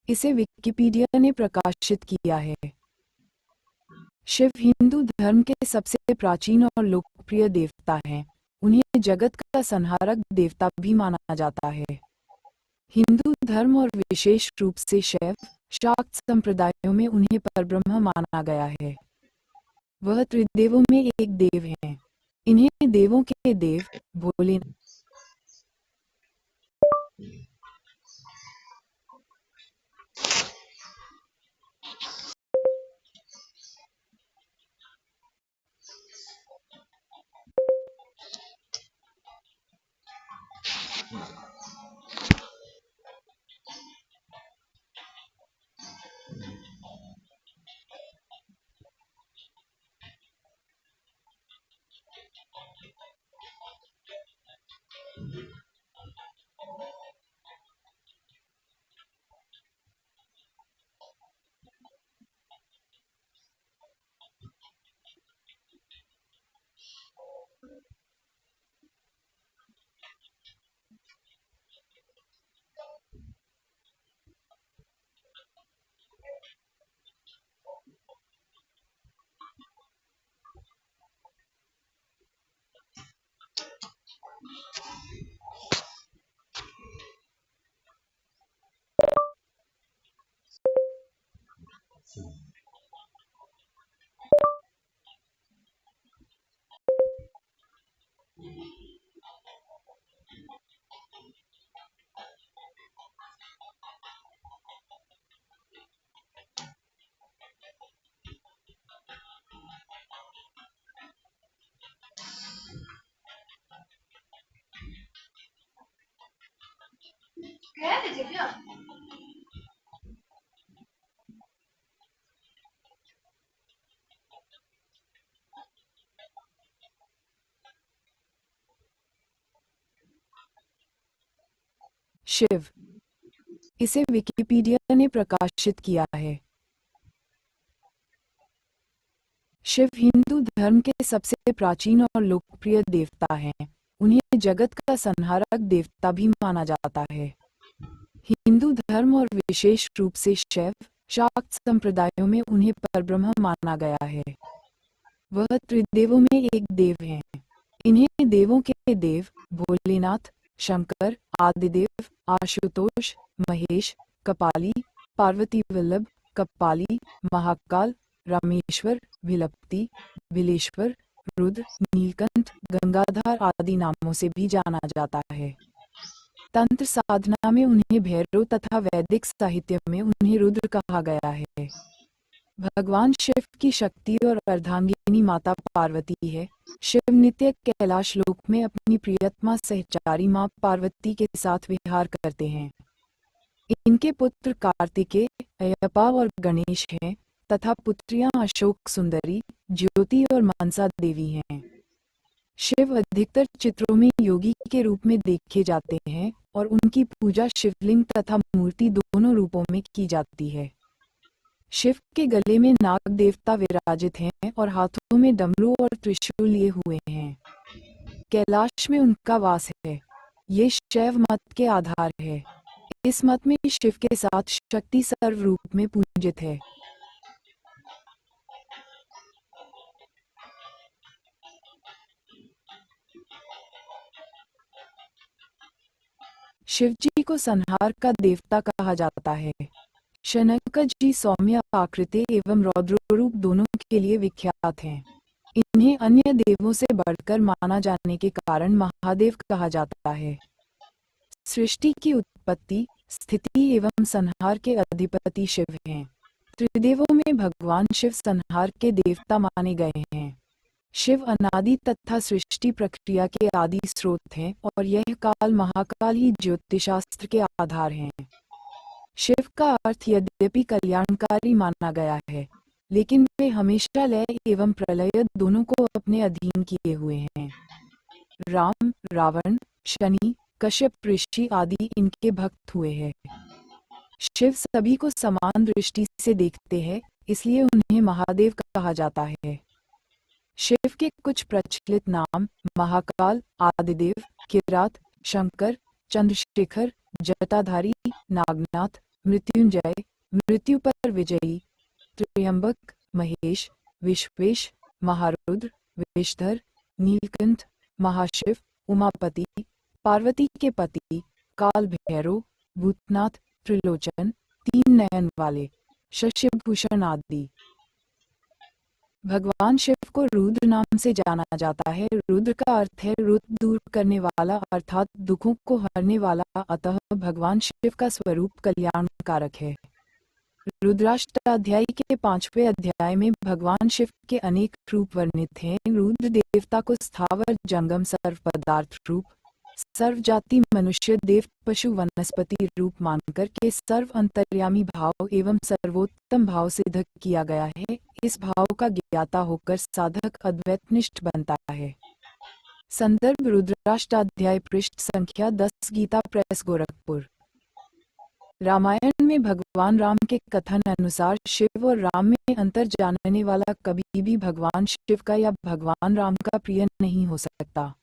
इसे विकिपीडिया ने प्रकाशित किया है। शिव हिंदू धर्म के सबसे प्राचीन और लोकप्रिय देवता हैं। उन्हें जगत का संहारक देवता भी माना जाता है। हिंदू धर्म और विशेष रूप से शैव शाक्त संप्रदायों में उन्हें परब्रह्म माना गया है। वह त्रिदेवों में एक देव हैं। इन्हें देवों के देव भोलेनाथ शिव। इसे विकिपीडिया ने प्रकाशित किया है। शिव हिंदू धर्म के सबसे प्राचीन और लोकप्रिय देवता हैं। उन्हें जगत का संहारक देवता भी माना जाता है। हिंदू धर्म और विशेष रूप से शैव शाक्त संप्रदायों में उन्हें परब्रह्म माना गया है। वह त्रिदेवों में एक देव हैं। इन्हें देवों के देव भोलेनाथ, शंकर, आदिदेव, आशुतोष, महेश, कपाली, पार्वती वल्लभ, कपाली, महाकाल, रामेश्वर, भिलप्ती, भिलेश्वर, रुद्र, नीलकंठ, गंगाधर आदि नामों से भी जाना जाता है। तंत्र साधना में उन्हें भैरव तथा वैदिक साहित्य में उन्हें रुद्र कहा गया है। भगवान शिव की शक्ति और अर्धांगिनी माता पार्वती है। शिव नित्य कैलाश लोक में अपनी प्रियतमा सहचारी मां पार्वती के साथ विहार करते हैं। इनके पुत्र कार्तिकेय, अयप्पा और गणेश हैं तथा पुत्रियां अशोक सुंदरी, ज्योति और मनसा देवी हैं। शिव अधिकतर चित्रों में योगी के रूप में देखे जाते हैं और उनकी पूजा शिवलिंग तथा मूर्ति दोनों रूपों में की जाती है। शिव के गले में नाग देवता विराजित हैं और हाथों में डमरू और त्रिशूल लिए हुए हैं। कैलाश में उनका वास है। ये शैव मत के आधार है। इस मत में शिव के साथ शक्ति सर्व रूप में पूजित है। शिव जी को संहार का देवता कहा जाता है। शनक जी सौम्य आकृति एवं रौद्र रूप दोनों के लिए विख्यात हैं। इन्हें अन्य देवों से बढ़कर माना जाने के कारण महादेव कहा जाता है। सृष्टि की उत्पत्ति, स्थिति एवं संहार के अधिपति शिव हैं। त्रिदेवों में भगवान शिव संहार के देवता माने गए हैं। शिव अनादि तथा सृष्टि प्रक्रिया के आदि स्रोत हैं और यह काल महाकाल ही ज्योतिषशास्त्र के आधार हैं। शिव का अर्थ यद्यपि कल्याणकारी माना गया है, लेकिन वे हमेशा लय एवं प्रलय दोनों को अपने अधीन किए हुए हैं। राम, रावण, शनि, कश्यप ऋषि आदि इनके भक्त हुए हैं। शिव सभी को समान दृष्टि से देखते हैं, इसलिए उन्हें महादेव कहा जाता है। शिव के कुछ प्रचलित नाम महाकाल, आदिदेव, किरात, शंकर, चंद्रशेखर, जटाधारी, नागनाथ, मृत्युंजय, मृत्यु पर विजयी, त्र्यंबक, महेश, विश्वेश, महारुद्र, विषधर, नीलकंठ, महाशिव, उमापति, पार्वती के पति, काल भैरव, भूतनाथ, त्रिलोचन, तीन नयन वाले, शशिभूषण आदि। भगवान शिव को रुद्र नाम से जाना जाता है। रुद्र का अर्थ है रुद्र, दूर करने वाला अर्थात दुखों को हरने वाला। अतः भगवान शिव का स्वरूप कल्याणकारक है। रुद्राष्टाध्यायी के 5वें अध्याय में भगवान शिव के अनेक रूप वर्णित हैं। रुद्र देवता को स्थावर जंगम सर्व पदार्थ रूप, सर्व जाति मनुष्य देव पशु वनस्पति रूप मानकर के सर्व अंतर्यामी भाव एवं सर्वोत्तम भाव सिद्ध किया गया है। इस भाव का ज्ञाता होकर साधक अद्वैतनिष्ठ बनता है। संदर्भ रुद्राष्टाध्याय पृष्ठ संख्या 10 गीता प्रेस गोरखपुर। रामायण में भगवान राम के कथन अनुसार शिव और राम में अंतर जानने वाला कभी भी भगवान शिव का या भगवान राम का प्रिय नहीं हो सकता।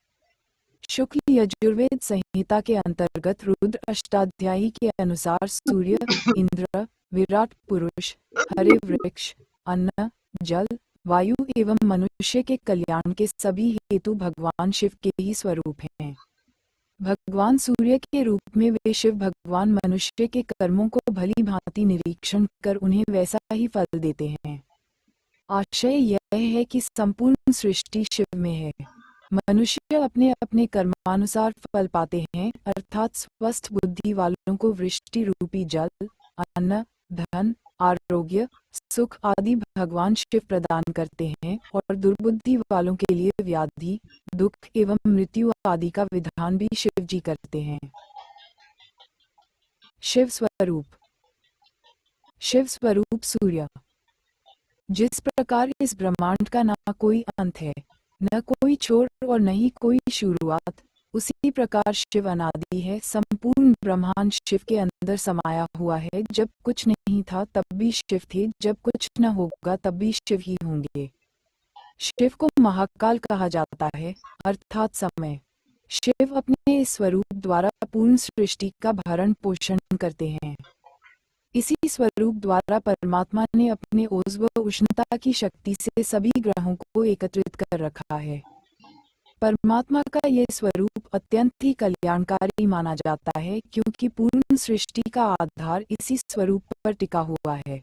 शुक्ल यजुर्वेद संहिता के अंतर्गत रुद्र अष्टाध्यायी के अनुसार सूर्य, इंद्र, विराट पुरुष, हरे वृक्ष, अन्न, जल, वायु एवं मनुष्य के कल्याण के सभी हेतु भगवान शिव के ही स्वरूप हैं। भगवान सूर्य के रूप में वे शिव भगवान मनुष्य के कर्मों को भली भांति निरीक्षण कर उन्हें वैसा ही फल देते हैं। आशय यह है कि संपूर्ण सृष्टि शिव में है। मनुष्य अपने अपने कर्मानुसार फल पाते हैं, अर्थात स्वस्थ बुद्धि वालों को वृष्टि रूपी जल, अन्न, धन, आरोग्य, सुख आदि भगवान शिव प्रदान करते हैं और दुर्बुद्धि वालों के लिए व्याधि, दुख एवं मृत्यु आदि का विधान भी शिव जी करते हैं। शिव स्वरूप। शिव स्वरूप सूर्य। जिस प्रकार इस ब्रह्मांड का ना कोई अंत है, न कोई छोर और न ही कोई शुरुआत, उसी प्रकार शिव अनादि है। संपूर्ण ब्रह्मांड शिव के अंदर समाया हुआ है। जब कुछ नहीं था तब भी शिव थे, जब कुछ न होगा तब भी शिव ही होंगे। शिव को महाकाल कहा जाता है, अर्थात समय। शिव अपने इस स्वरूप द्वारा पूर्ण सृष्टि का भरण पोषण करते हैं। इसी स्वरूप द्वारा परमात्मा ने अपने ओज व उष्णता की शक्ति से सभी ग्रहों को एकत्रित कर रखा है। परमात्मा का ये स्वरूप अत्यंत ही कल्याणकारी माना जाता है, क्योंकि पूर्ण सृष्टि का आधार इसी स्वरूप पर टिका हुआ है।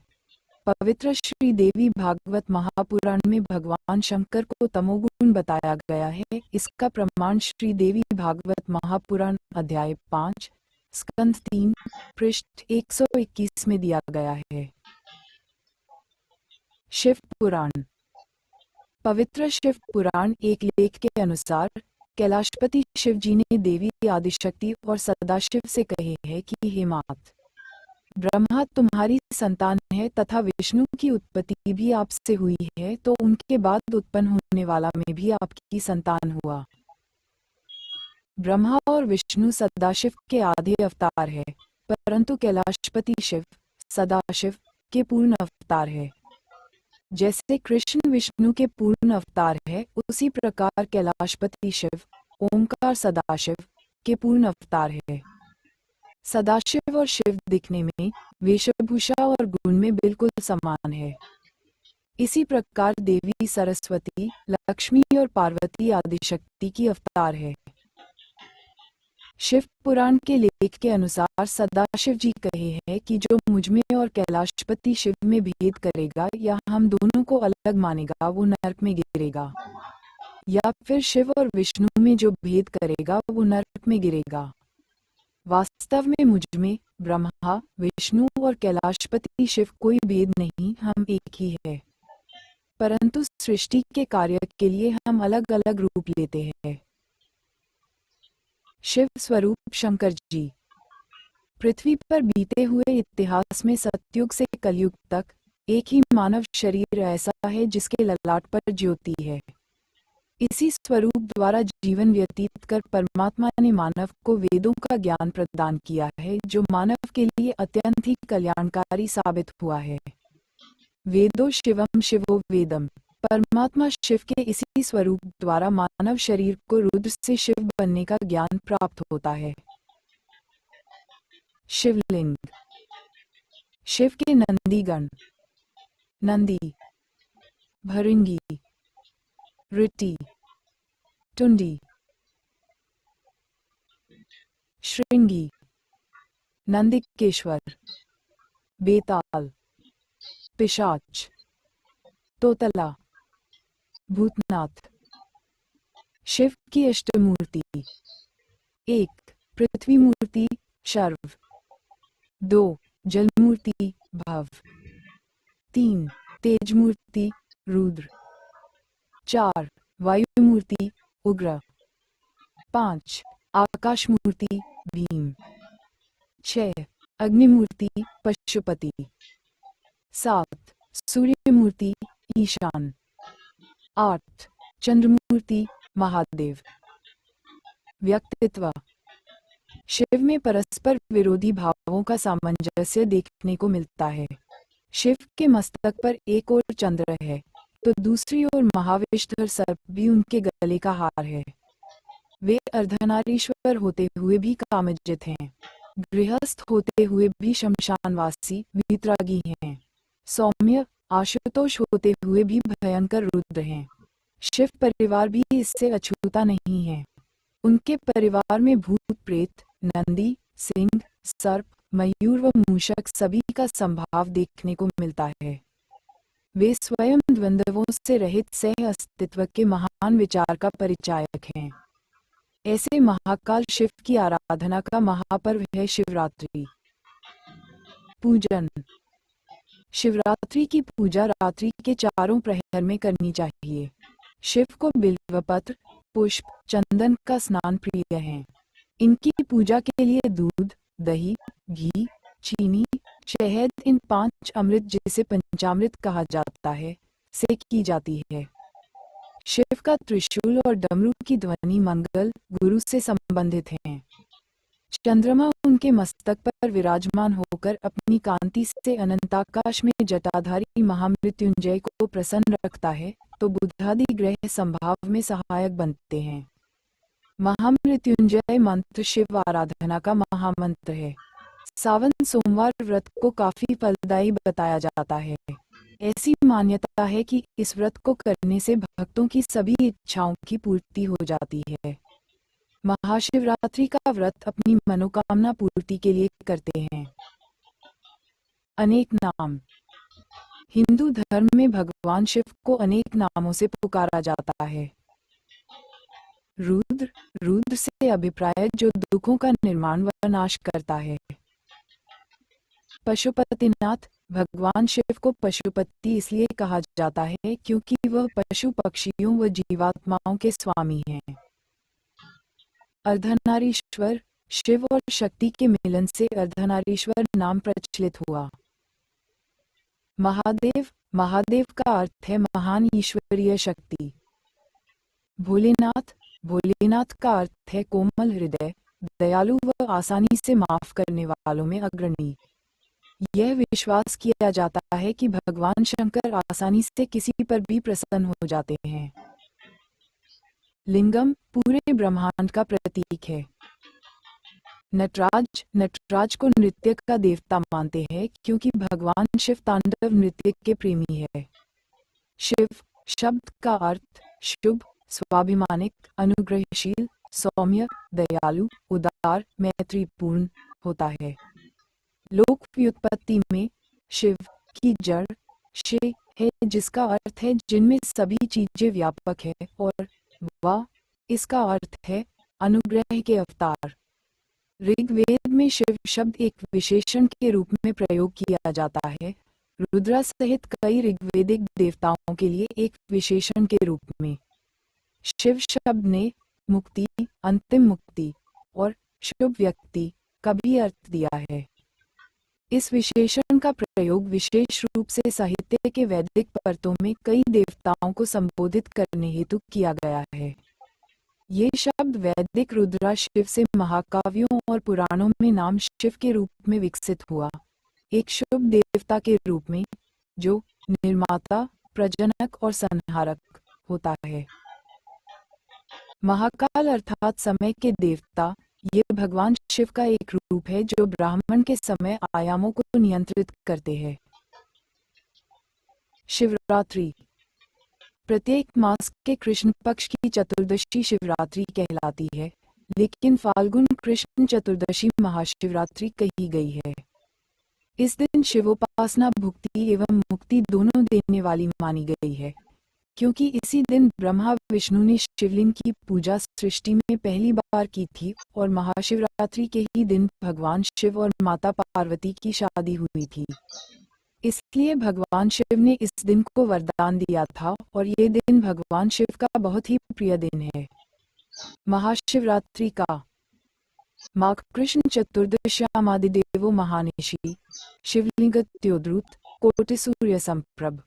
पवित्र श्री देवी भागवत महापुराण में भगवान शंकर को तमोगुण बताया गया है। इसका प्रमाण श्री देवी भागवत महापुराण अध्याय 5 स्कंद 3 पृष्ठ 121 में दिया गया है। शिव पुराण। पवित्र शिव पुराण एक लेख के अनुसार कैलाशपति शिव जी ने देवी आदिशक्ति और सदाशिव से कहे है कि हे मात, ब्रह्मा तुम्हारी संतान है तथा विष्णु की उत्पत्ति भी आपसे हुई है, तो उनके बाद उत्पन्न होने वाला में भी आपकी संतान हुआ। ब्रह्मा और विष्णु सदाशिव के आधे अवतार है, परंतु कैलाशपति शिव सदाशिव के पूर्ण अवतार है। जैसे कृष्ण विष्णु के पूर्ण अवतार है, उसी प्रकार कैलाशपति शिव ओंकार सदाशिव के पूर्ण अवतार है। सदाशिव और शिव दिखने में, वेशभूषा और गुण में बिल्कुल समान है। इसी प्रकार देवी सरस्वती, लक्ष्मी और पार्वती आदिशक्ति की अवतार है। शिव पुराण के लेख के अनुसार सदाशिव जी कहे हैं कि जो मुझमें और कैलाशपति शिव में भेद करेगा या हम दोनों को अलग मानेगा, वो नरक में गिरेगा, या फिर शिव और विष्णु में जो भेद करेगा वो नरक में गिरेगा। वास्तव में मुझमें ब्रह्मा, विष्णु और कैलाशपति शिव कोई भेद नहीं, हम एक ही है, परंतु सृष्टि के कार्य के लिए हम अलग अलग रूप लेते हैं। शिव स्वरूप शंकर जी। पृथ्वी पर बीते हुए इतिहास में सतयुग से कलयुग तक एक ही मानव शरीर ऐसा है जिसके ललाट पर ज्योति है। इसी स्वरूप द्वारा जीवन व्यतीत कर परमात्मा ने मानव को वेदों का ज्ञान प्रदान किया है, जो मानव के लिए अत्यंत ही कल्याणकारी साबित हुआ है। वेदो शिवम शिवो वेदम। परमात्मा शिव के इसी स्वरूप द्वारा मानव शरीर को रुद्र से शिव बनने का ज्ञान प्राप्त होता है। शिवलिंग। शिव के नंदीगण: नंदी, भृंगी, ऋटि, टुंडी, श्रृंगी, नंदिकेश्वर, बेताल, पिशाच, तोतला, भूतनाथ। शिव की अष्टमूर्ति: 1 पृथ्वी मूर्ति शर्व, 2 जल मूर्ति भव, 3 तेज मूर्ति रुद्र, 4 वायु मूर्ति उग्र, 5 आकाश मूर्ति भीम, 6 अग्नि मूर्ति पशुपति, 7 सूर्य मूर्ति ईशान, 8 चंद्रमूर्ति महादेव। व्यक्तित्व: शिव में परस्पर विरोधी भावों का सामंजस्य देखने को मिलता है। शिव के मस्तक पर एक ओर चंद्र है तो दूसरी ओर महाविष्णु सर्प भी उनके गले का हार है। वे अर्धनारीश्वर होते हुए भी कामजित हैं, गृहस्थ होते हुए भी शमशानवासी वीतरागी हैं, सौम्य आशुतोष होते हुए भी भयंकर रुद्र हैं। शिव परिवार भी इससे अछूता नहीं है। उनके परिवार में भूत प्रेत, नंदी, सिंह, सर्प, मयूर व मूषक सभी का संभाव देखने को मिलता है। वे स्वयं द्वंद्वों से रहित सह अस्तित्व के महान विचार का परिचायक हैं। ऐसे महाकाल शिव की आराधना का महापर्व है शिवरात्रि। पूजन: शिवरात्रि की पूजा रात्रि के चारों प्रहर में करनी चाहिए। शिव को बिल्वपत्र, पुष्प, चंदन का स्नान प्रिय है। इनकी पूजा के लिए दूध, दही, घी, चीनी, शहद इन 5 अमृत जिसे पंचामृत कहा जाता है से की जाती है। शिव का त्रिशूल और डमरू की ध्वनि मंगल गुरु से संबंधित हैं। चंद्रमा उनके मस्तक पर विराजमान होकर अपनी कांति से अनंताकाश में जटाधारी महामृत्युंजय को प्रसन्न रखता है तो बुधादि ग्रह संभाव में सहायक बनते हैं। महामृत्युंजय मंत्र शिव आराधना का महामंत्र है। सावन सोमवार व्रत को काफी फलदायी बताया जाता है। ऐसी मान्यता है कि इस व्रत को करने से भक्तों की सभी इच्छाओं की पूर्ति हो जाती है। महाशिवरात्रि का व्रत अपनी मनोकामना पूर्ति के लिए करते हैं। अनेक नाम: हिंदू धर्म में भगवान शिव को अनेक नामों से पुकारा जाता है। रुद्र, रुद्र से अभिप्राय जो दुखों का निर्माण व नाश करता है। पशुपतिनाथ, भगवान शिव को पशुपति इसलिए कहा जाता है क्योंकि वह पशु पक्षियों व जीवात्माओं के स्वामी हैं। अर्धनारीश्वर, शिव और शक्ति के मिलन से अर्धनारीश्वर नाम प्रचलित हुआ। महादेव, महादेव का अर्थ है महान ईश्वरीय शक्ति। भोलेनाथ, भोलेनाथ का अर्थ है कोमल हृदय, दयालु व आसानी से माफ करने वालों में अग्रणी। यह विश्वास किया जाता है कि भगवान शंकर आसानी से किसी पर भी प्रसन्न हो जाते हैं। लिंगम पूरे ब्रह्मांड का प्रतीक है। नटराज, नटराज को नृत्य का देवता मानते हैं क्योंकि भगवान शिव तांडव नृत्य के प्रेमी है। शिव शब्द का अर्थ शुभ, स्वाभिमानिक, अनुग्रहशील, सौम्य, दयालु, उदार, मैत्रीपूर्ण होता है। लोक व्युत्पत्ति में शिव की जड़ शे है जिसका अर्थ है जिनमें सभी चीजें व्यापक है और वा इसका अर्थ है अनुग्रह के अवतार। ऋग्वेद में शिव शब्द एक विशेषण के रूप में प्रयोग किया जाता है, रुद्रा सहित कई ऋग्वेदिक देवताओं के लिए एक विशेषण के रूप में। शिव शब्द ने मुक्ति, अंतिम मुक्ति और शुभ व्यक्ति का भी अर्थ दिया है। इस विशेषण का प्रयोग विशेष रूप से साहित्य के वैदिक परतों में कई देवताओं को संबोधित करने हेतु किया गया है। ये शब्द वैदिक रुद्रा शिव से महाकाव्यों और पुराणों में नाम शिव के रूप में विकसित हुआ, एक शुभ देवता के रूप में जो निर्माता, प्रजनक और संहारक होता है। महाकाल अर्थात समय के देवता, ये भगवान शिव का एक रूप है जो ब्राह्मण के समय आयामों को नियंत्रित करते हैं। शिवरात्रि प्रत्येक मास के कृष्ण पक्ष की चतुर्दशी शिवरात्रि कहलाती है, लेकिन फाल्गुन कृष्ण चतुर्दशी महाशिवरात्रि कही गई है। इस दिन शिवोपासना भुक्ति एवं मुक्ति दोनों देने वाली मानी गई है, क्योंकि इसी दिन ब्रह्मा विष्णु ने शिवलिंग की पूजा सृष्टि में पहली बार की थी और महाशिवरात्रि के ही दिन भगवान शिव और माता पार्वती की शादी हुई थी। इसलिए भगवान शिव ने इस दिन को वरदान दिया था और ये दिन भगवान शिव का बहुत ही प्रिय दिन है। महाशिवरात्रि का माघ कृष्ण चतुर्दश्यामादिदेवो महानिशि शिवलिंगत्योद्रुत कोटि सूर्य संप्रभ।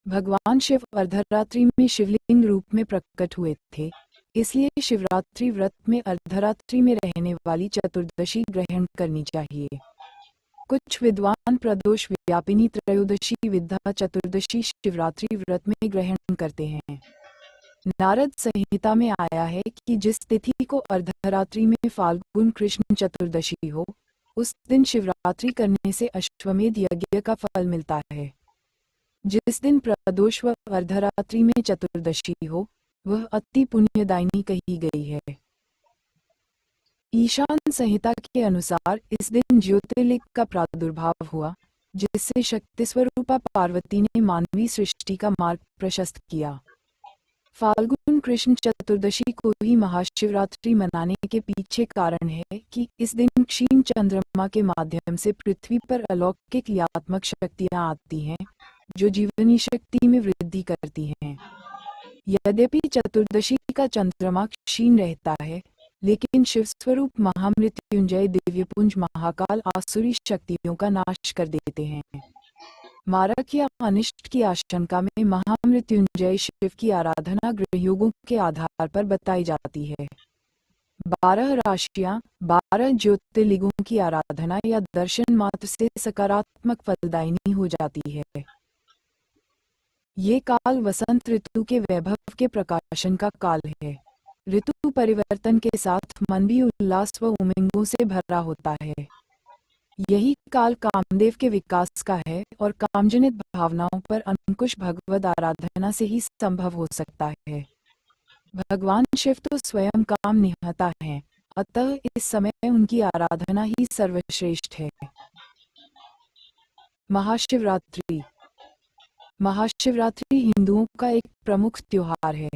भगवान शिव अर्धरात्रि में शिवलिंग रूप में प्रकट हुए थे, इसलिए शिवरात्रि व्रत में अर्धरात्रि में रहने वाली चतुर्दशी ग्रहण करनी चाहिए। कुछ विद्वान प्रदोष व्यापिनी त्रयोदशी विद्या चतुर्दशी शिवरात्रि व्रत में ग्रहण करते हैं। नारद संहिता में आया है कि जिस तिथि को अर्धरात्रि में फाल्गुन कृष्ण चतुर्दशी हो, उस दिन शिवरात्रि करने से अश्वमेध यज्ञ का फल मिलता है। जिस दिन प्रदोष व अर्धरात्रि में चतुर्दशी हो, वह अति पुण्यदायिनी कही गई है। ईशान संहिता के अनुसार इस दिन ज्योतिर्लिंग का प्रादुर्भाव हुआ, जिससे शक्ति स्वरूपा पार्वती ने मानवी सृष्टि का मार्ग प्रशस्त किया। फाल्गुन कृष्ण चतुर्दशी को ही महाशिवरात्रि मनाने के पीछे कारण है कि इस दिन क्षीण चंद्रमा के माध्यम से पृथ्वी पर अलौकिक क्रियात्मक शक्तियां आती हैं, जो जीवनी शक्ति में वृद्धि करती हैं। यद्यपि चतुर्दशी का चंद्रमा क्षीण रहता है, लेकिन शिव स्वरूप महामृत्युंजय दिव्यपुंज महाकाल आसुरी शक्तियों का नाश कर देते हैं। मारक या अनिष्ट की आशंका में महामृत्युंजय शिव की आराधना ग्रहयोगों के आधार पर बताई जाती है। 12 राशियां, 12 ज्योतिर्लिंगों की आराधना या दर्शन मात्र से सकारात्मक फलदायिनी हो जाती है। ये काल वसंत ऋतु के वैभव के प्रकाशन का काल है। ऋतु परिवर्तन के साथ मन भी उल्लास व उमंगों से भरा होता है। यही काल कामदेव के विकास का है और कामजनित भावनाओं पर अंकुश भगवद आराधना से ही संभव हो सकता है। भगवान शिव तो स्वयं काम निहता हैं, अतः इस समय उनकी आराधना ही सर्वश्रेष्ठ है। महाशिवरात्रि महाशिवरात्रि हिंदुओं का एक प्रमुख त्योहार है।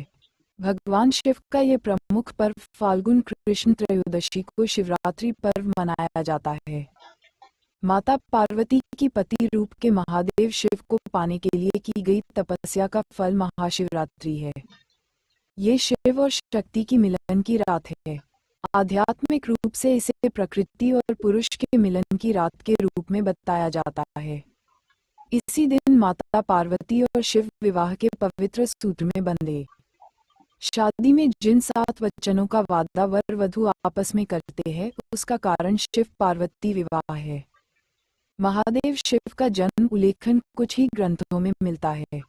भगवान शिव का ये प्रमुख पर्व फाल्गुन कृष्ण त्रयोदशी को शिवरात्रि पर्व मनाया जाता है। माता पार्वती की पति रूप के महादेव शिव को पाने के लिए की गई तपस्या का फल महाशिवरात्रि है। ये शिव और शक्ति की मिलन की रात है। आध्यात्मिक रूप से इसे प्रकृति और पुरुष के मिलन की रात के रूप में बताया जाता है। इसी दिन माता पार्वती और शिव विवाह के पवित्र सूत्र में बंधे। शादी में जिन 7 वचनों का वादा वर वधू आपस में करते हैं, उसका कारण शिव पार्वती विवाह है। महादेव शिव का जन्म उल्लेखन कुछ ही ग्रंथों में मिलता है,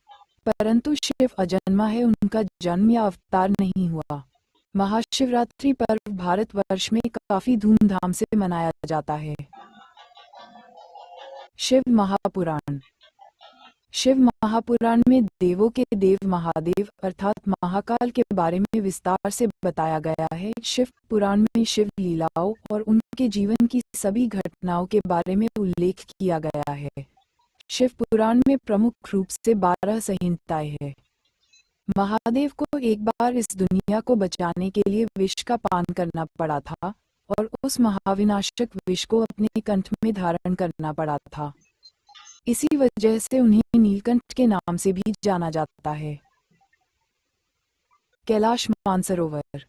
परंतु शिव अजन्मा है, उनका जन्म या अवतार नहीं हुआ। महाशिवरात्रि पर्व भारतवर्ष में काफी धूमधाम से मनाया जाता है। शिव महापुराण शिव महापुराण में देवों के देव महादेव अर्थात महाकाल के बारे में विस्तार से बताया गया है। शिव पुराण में शिव लीलाओं और उनके जीवन की सभी घटनाओं के बारे में उल्लेख किया गया है। शिव पुराण में प्रमुख रूप से 12 संहिताएं हैं। महादेव को एक बार इस दुनिया को बचाने के लिए विष का पान करना पड़ा था और उस महाविनाशक विष को अपने कंठ में धारण करना पड़ा था। इसी वजह से उन्हें नीलकंठ के नाम से भी जाना जाता है। कैलाश मानसरोवर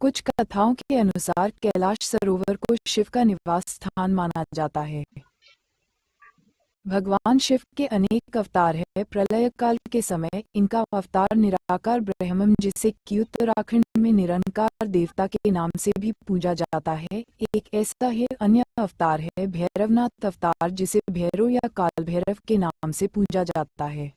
कुछ कथाओं के अनुसार कैलाश सरोवर को शिव का निवास स्थान माना जाता है। भगवान शिव के अनेक अवतार हैं। प्रलय काल के समय इनका अवतार निराकार ब्रह्मम, जिसे कि उत्तराखंड में निरंकार देवता के नाम से भी पूजा जाता है, एक ऐसा है। अन्य अवतार है भैरवनाथ अवतार, जिसे भैरव या काल भैरव के नाम से पूजा जाता है।